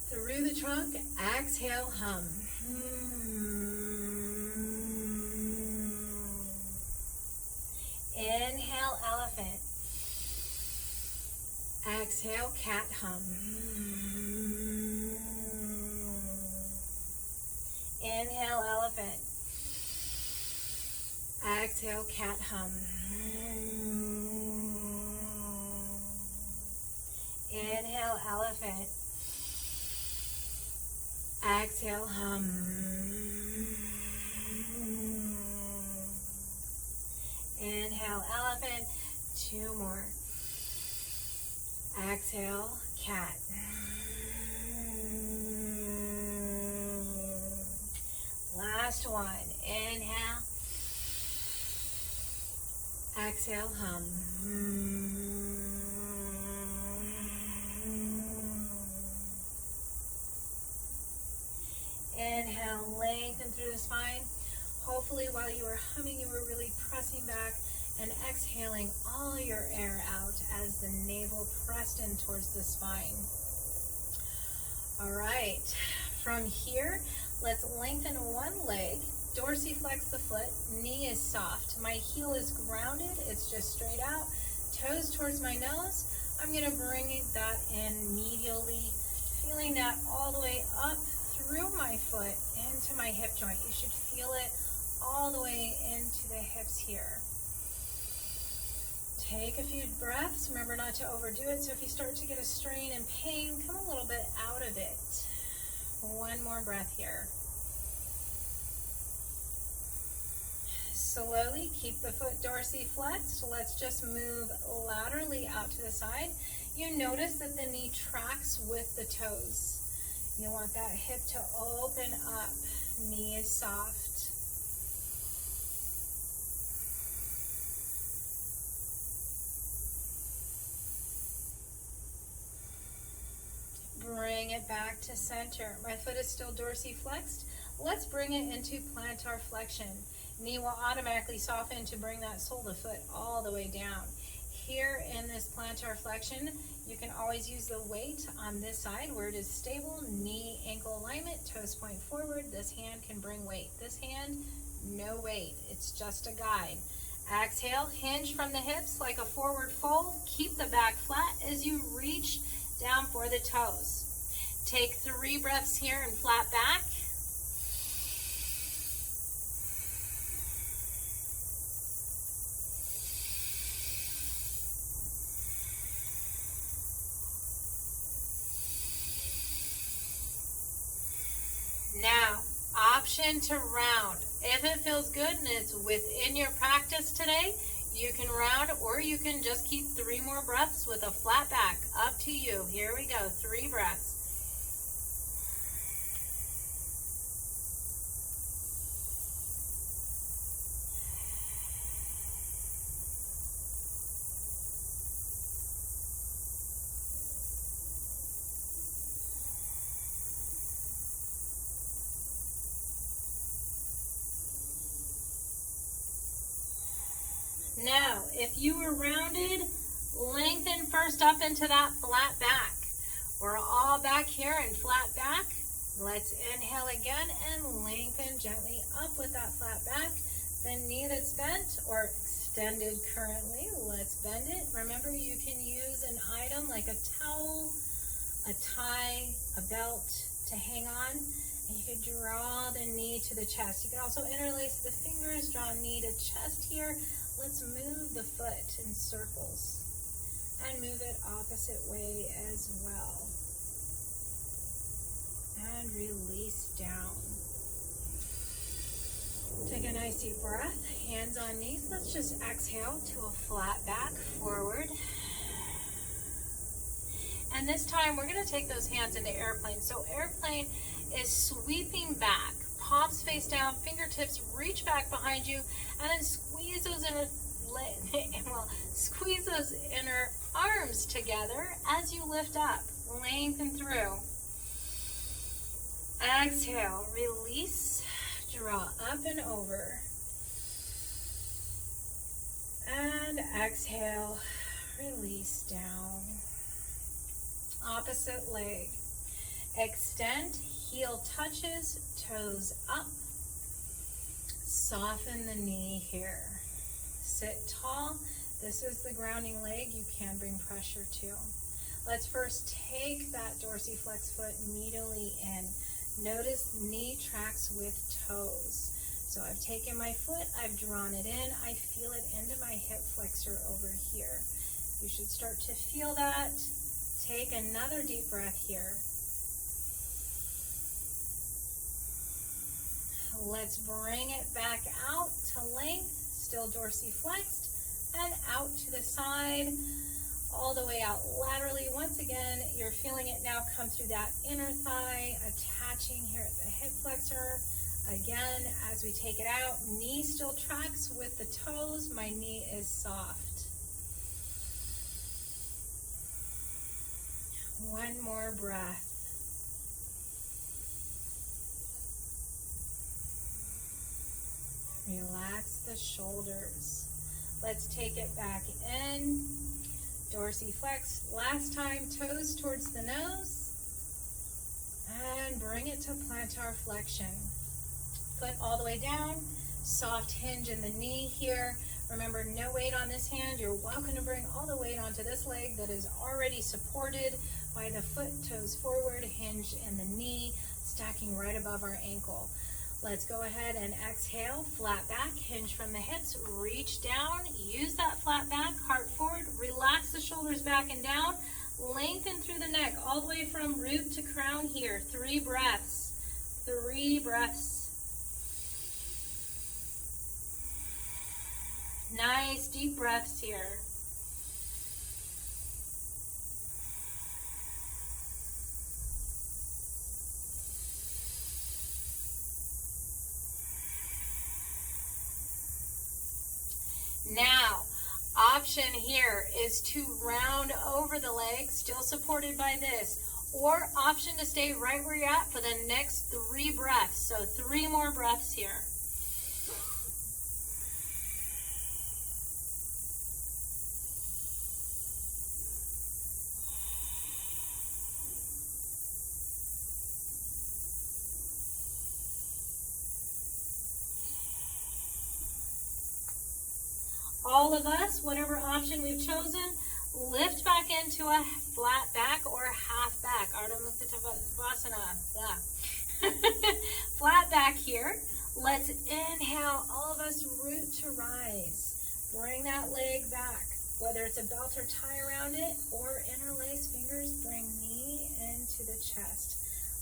S1: Through the trunk. Exhale, hum. Inhale, elephant. Exhale, cat, hum. Inhale, elephant. Exhale, cat, hum. Inhale, elephant. Exhale, hum. Inhale, elephant. Two more. Exhale, cat. Last one. Inhale. Exhale, hum. Inhale, lengthen through the spine. Hopefully while you were humming, you were really pressing back and exhaling all your air out as the navel pressed in towards the spine. All right, from here, let's lengthen one leg, dorsiflex the foot, knee is soft. My heel is grounded, it's just straight out, toes towards my nose. I'm gonna bring that in medially, feeling that all the way up through my foot into my hip joint. You should feel it all the way into the hips here. Take a few breaths. Remember not to overdo it. So if you start to get a strain and pain, come a little bit out of it. One more breath here. Slowly keep the foot dorsiflexed. Let's just move laterally out to the side. You notice that the knee tracks with the toes. You want that hip to open up. Knee is soft. Bring it back to center. My foot is still dorsiflexed. Let's bring it into plantar flexion. Knee will automatically soften to bring that sole of the foot all the way down. Here in this plantar flexion, you can always use the weight on this side where it is stable, knee, ankle alignment, toes point forward. This hand can bring weight. This hand, no weight. It's just a guide. Exhale, hinge from the hips like a forward fold. Keep the back flat as you reach down for the toes. Take 3 breaths here and flat back. Now, option to round. If it feels good and it's within your practice today, you can round, or you can just keep 3 more breaths with a flat back. Up to you. Here we go. 3 breaths. if you were rounded, lengthen first up into that flat back. We're all back here in flat back. Let's inhale again and lengthen gently up with that flat back. The knee that's bent or extended currently, let's bend it. Remember, you can use an item like a towel, a tie, a belt to hang on, and you could draw the knee to the chest. You can also interlace the fingers, draw knee to chest here. Let's move the foot in circles and move it opposite way as well. And release down. Take a nice deep breath, hands on knees. Let's just exhale to a flat back forward. And this time we're going to take those hands into airplane. So airplane is sweeping back, palms face down, fingertips reach back behind you, and then squeeze those inner arms together as you lift up. Lengthen through. Exhale, release, draw up and over. And exhale, release down. Opposite leg. Extend, heel touches, toes up. Soften the knee here. Sit tall. This is the grounding leg. You can bring pressure to. Let's first take that dorsiflex foot medially in. Notice knee tracks with toes. So I've taken my foot, I've drawn it in, I feel it into my hip flexor over here. You should start to feel that. Take another deep breath here. Let's bring it back out to length, still dorsiflexed, and out to the side, all the way out laterally. Once again, you're feeling it now come through that inner thigh, attaching here at the hip flexor. Again, as we take it out, knee still tracks with the toes. My knee is soft. One more breath. Relax the shoulders. Let's take it back in. Dorsiflex. Last time, toes towards the nose. And bring it to plantar flexion. Foot all the way down. Soft hinge in the knee here. Remember, no weight on this hand. You're welcome to bring all the weight onto this leg that is already supported by the foot, toes forward, hinge in the knee, stacking right above our ankle. Let's go ahead and exhale, flat back, hinge from the hips, reach down, use that flat back, heart forward, relax the shoulders back and down, lengthen through the neck, all the way from root to crown here. 3 breaths. 3 breaths. Nice deep breaths here. Now, option here is to round over the leg, still supported by this, or option to stay right where you're at for the next 3 breaths. So 3 more breaths here. All of us, whatever option we've chosen, lift back into a flat back or half back. Ardha Mukta Shavasana. Flat back here. Let's inhale, all of us root to rise. Bring that leg back, whether it's a belt or tie around it or interlace fingers, bring knee into the chest.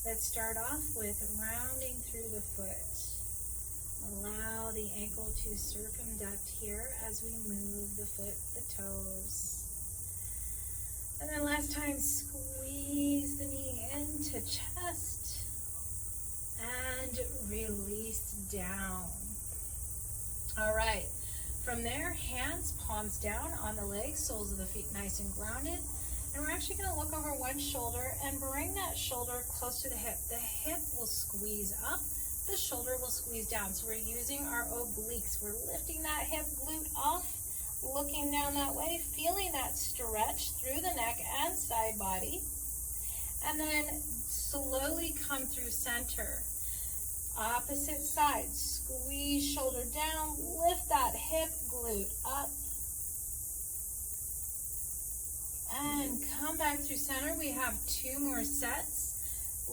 S1: Let's start off with rounding through the foot. Allow the ankle to circumduct here as we move the foot, the toes. And then last time, squeeze the knee into chest and release down. All right, from there, hands, palms down on the legs, soles of the feet nice and grounded. And we're actually going to look over one shoulder and bring that shoulder close to the hip. The hip will squeeze up. The shoulder will squeeze down. So we're using our obliques. We're lifting that hip glute off, looking down that way, feeling that stretch through the neck and side body. And then slowly come through center. Opposite side, squeeze shoulder down, lift that hip, glute up. And come back through center. We have 2 more sets.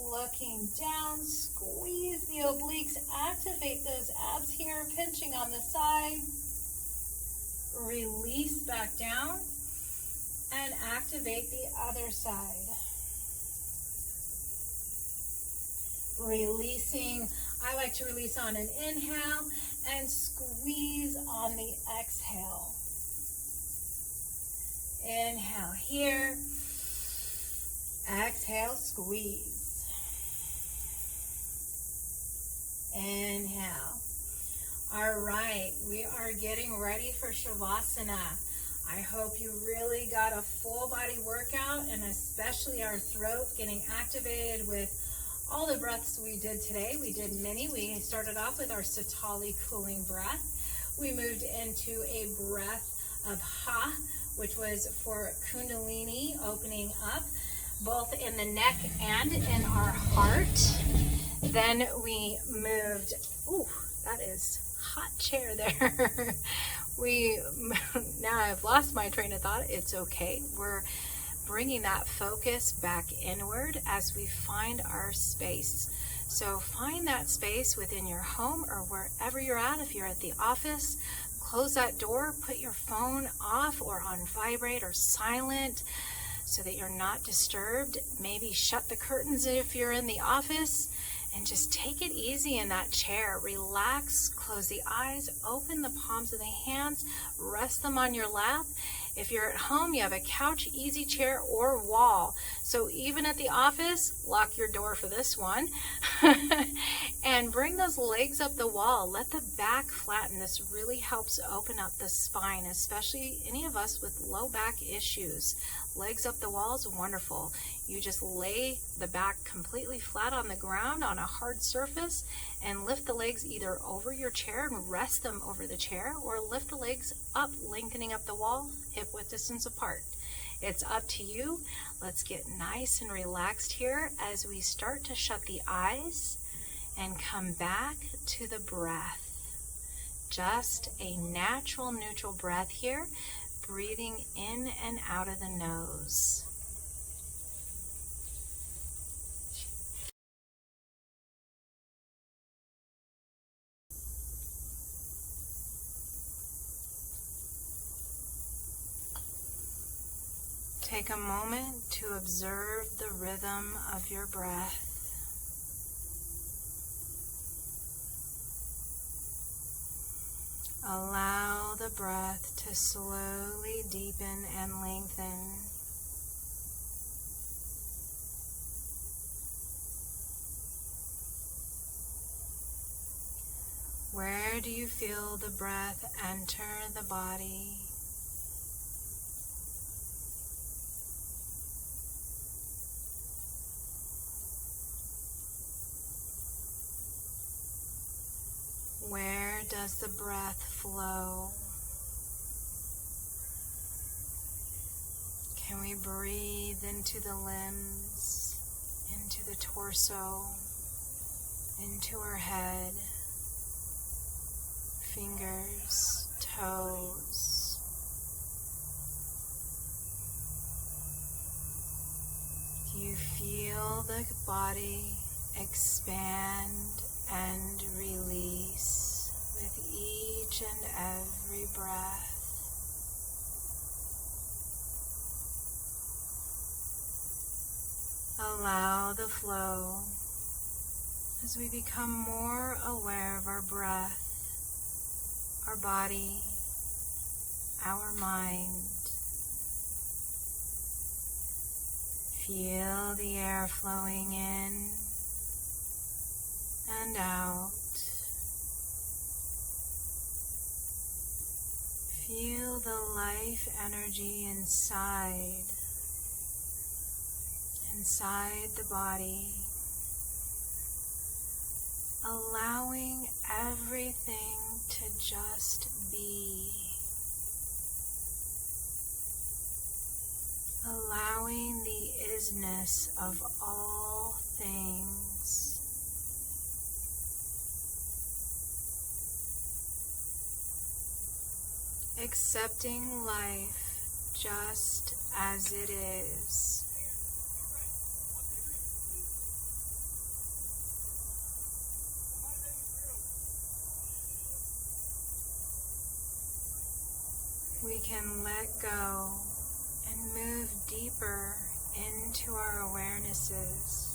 S1: Looking down, squeeze the obliques, activate those abs here, pinching on the side. Release back down and activate the other side. Releasing, I like to release on an inhale and squeeze on the exhale. Inhale here, exhale, squeeze. Inhale. All right, we are getting ready for Shavasana. I hope you really got a full body workout, and especially our throat getting activated with all the breaths we did today. We did many. We started off with our Satali cooling breath. We moved into a breath of Ha, which was for Kundalini, opening up both in the neck and in our heart. Then we moved, ooh, that is hot chair there. Now I've lost my train of thought. It's okay. We're bringing that focus back inward as we find our space. So find that space within your home or wherever you're at. If you're at the office, close that door, put your phone off or on vibrate or silent so that you're not disturbed. Maybe shut the curtains if you're in the office. And just take it easy in that chair. Relax, close the eyes, open the palms of the hands, rest them on your lap. If you're at home, you have a couch, easy chair, or wall. So even at the office, lock your door for this one. And bring those legs up the wall. Let the back flatten. This really helps open up the spine, especially any of us with low back issues. Legs up the wall is wonderful. You just lay the back completely flat on the ground on a hard surface and lift the legs either over your chair and rest them over the chair, or lift the legs up, lengthening up the wall, hip width distance apart. It's up to you. Let's get nice and relaxed here as we start to shut the eyes and come back to the breath. Just a natural neutral breath here, breathing in and out of the nose. Take a moment to observe the rhythm of your breath. Allow the breath to slowly deepen and lengthen. Where do you feel the breath enter the body? Where does the breath flow? Can we breathe into the limbs, into the torso, into our head, fingers, toes? Do you feel the body expand and release with each and every breath? Allow the flow as we become more aware of our breath, our body, our mind. Feel the air flowing in and out. Feel the life energy inside the body, allowing everything to just be. allowing the isness of all things. Accepting life just as it is. We can let go and move deeper into our awarenesses,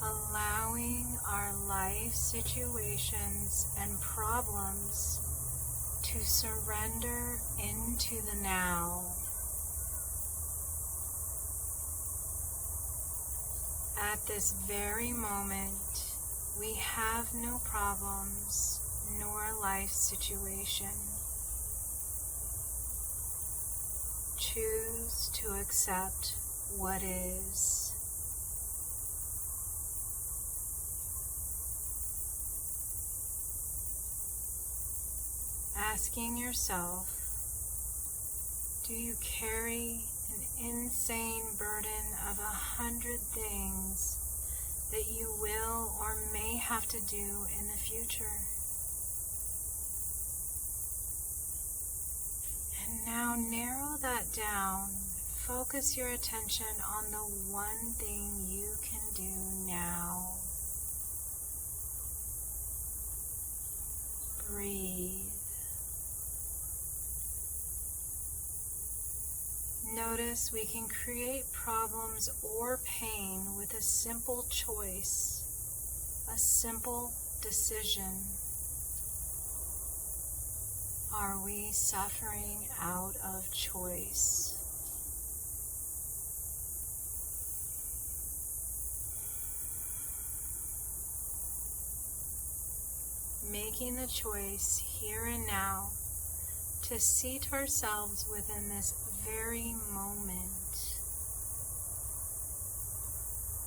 S1: allowing our life situations and problems to surrender into the now. At this very moment, we have no problems nor life situation. Choose to accept what is. Asking yourself, do you carry an insane burden of 100 things that you will or may have to do in the future? And now narrow that down. Focus your attention on the one thing you can do now. Breathe. Notice we can create problems or pain with a simple choice, a simple decision. Are we suffering out of choice? Making the choice here and now to seat ourselves within this very moment,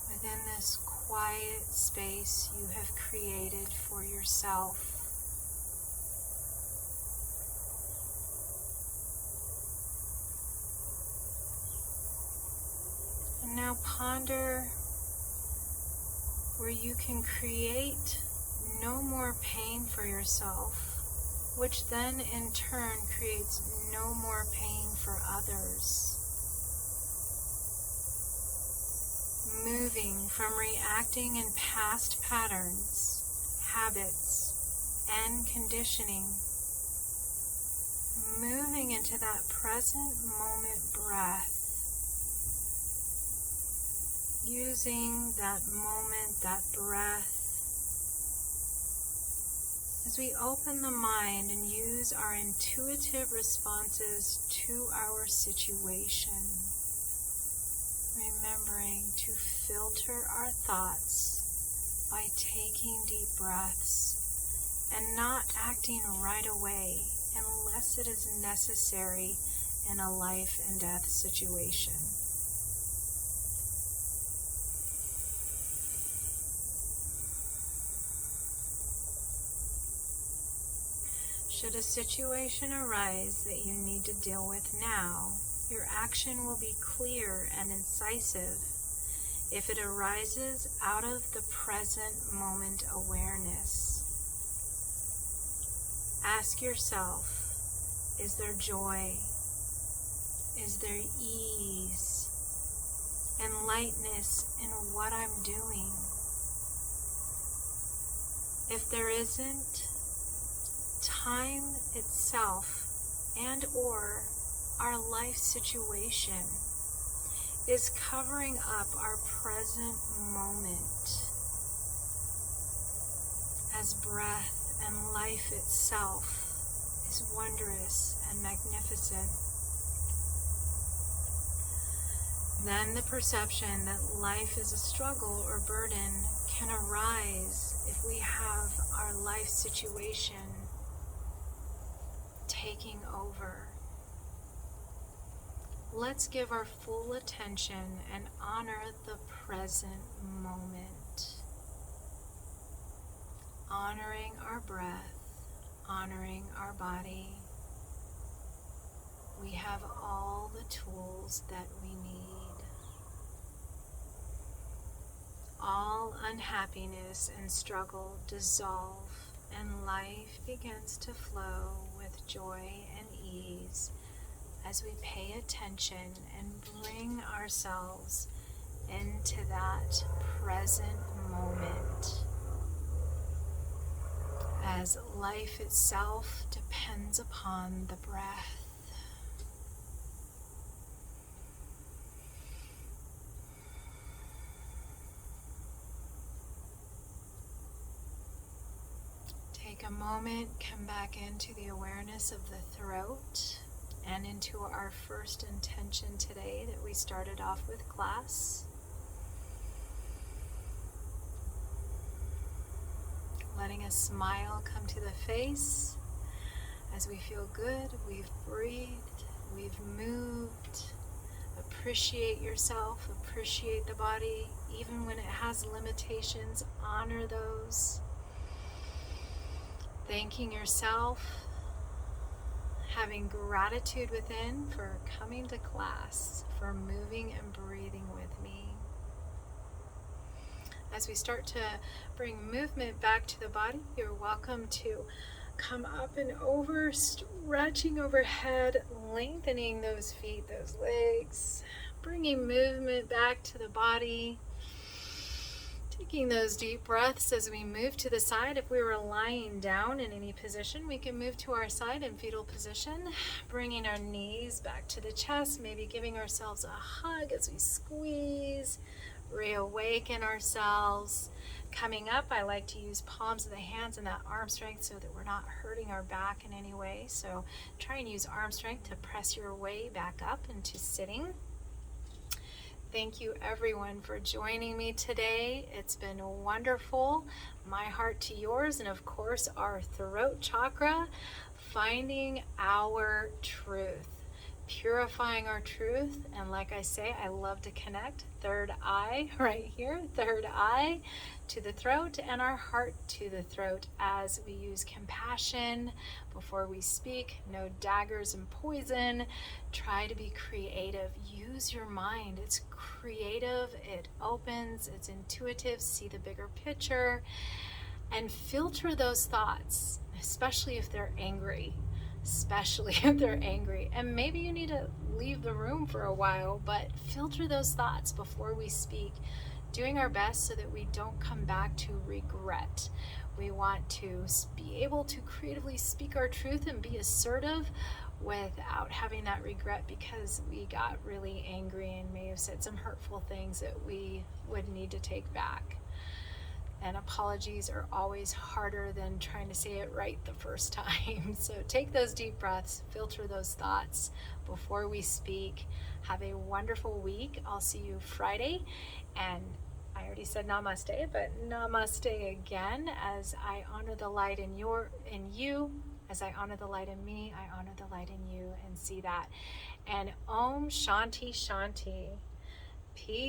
S1: within this quiet space you have created for yourself. And now ponder where you can create no more pain for yourself, which then in turn creates no more pain for others. Moving from reacting in past patterns, habits, and conditioning, moving into that present moment breath, using that moment, that breath, as we open the mind and use our intuitive responses to our situation, remembering to filter our thoughts by taking deep breaths and not acting right away unless it is necessary in a life and death situation. Should a situation arise that you need to deal with now, your action will be clear and incisive if it arises out of the present moment awareness. Ask yourself, is there joy? Is there ease and lightness in what I'm doing? If there isn't, time itself and or our life situation is covering up our present moment, as breath and life itself is wondrous and magnificent. Then the perception that life is a struggle or burden can arise if we have our life situation taking over. Let's give our full attention and honor the present moment. Honoring our breath, honoring our body. we have all the tools that we need. All unhappiness and struggle dissolve, and life begins to flow with joy and ease as we pay attention and bring ourselves into that present moment, as life itself depends upon the breath. Take a moment, come back into the awareness of the throat and into our first intention today that we started off with class. Letting a smile come to the face as we feel good, we've breathed, we've moved. Appreciate yourself, appreciate the body, even when it has limitations, honor those. Thanking yourself, having gratitude within for coming to class, for moving and breathing with me. As we start to bring movement back to the body, you're welcome to come up and over, stretching overhead, lengthening those feet, those legs, bringing movement back to the body. Taking those deep breaths as we move to the side. If we were lying down in any position, we can move to our side in fetal position, bringing our knees back to the chest, maybe giving ourselves a hug as we squeeze, reawaken ourselves. Coming up, I like to use palms of the hands and that arm strength so that we're not hurting our back in any way. So try and use arm strength to press your way back up into sitting. Thank you everyone for joining me today. It's been wonderful. My heart to yours, and of course our throat chakra, finding our truth, purifying our truth. And like I say, I love to connect third eye right here, third eye to the throat and our heart to the throat as we use compassion before we speak. No daggers and poison. Try to be creative. Use your mind. It's creative, it opens, it's intuitive. See the bigger picture and filter those thoughts, especially if they're angry. And maybe you need to leave the room for a while, but filter those thoughts before we speak, doing our best so that we don't come back to regret. We want to be able to creatively speak our truth and be assertive without having that regret because we got really angry and may have said some hurtful things that we would need to take back. And apologies are always harder than trying to say it right the first time. So take those deep breaths, filter those thoughts before we speak. Have a wonderful week. I'll see you Friday. And I already said namaste, but namaste again as I honor the light in you. As I honor the light in me, I honor the light in you and see that. And Om Shanti Shanti. Peace.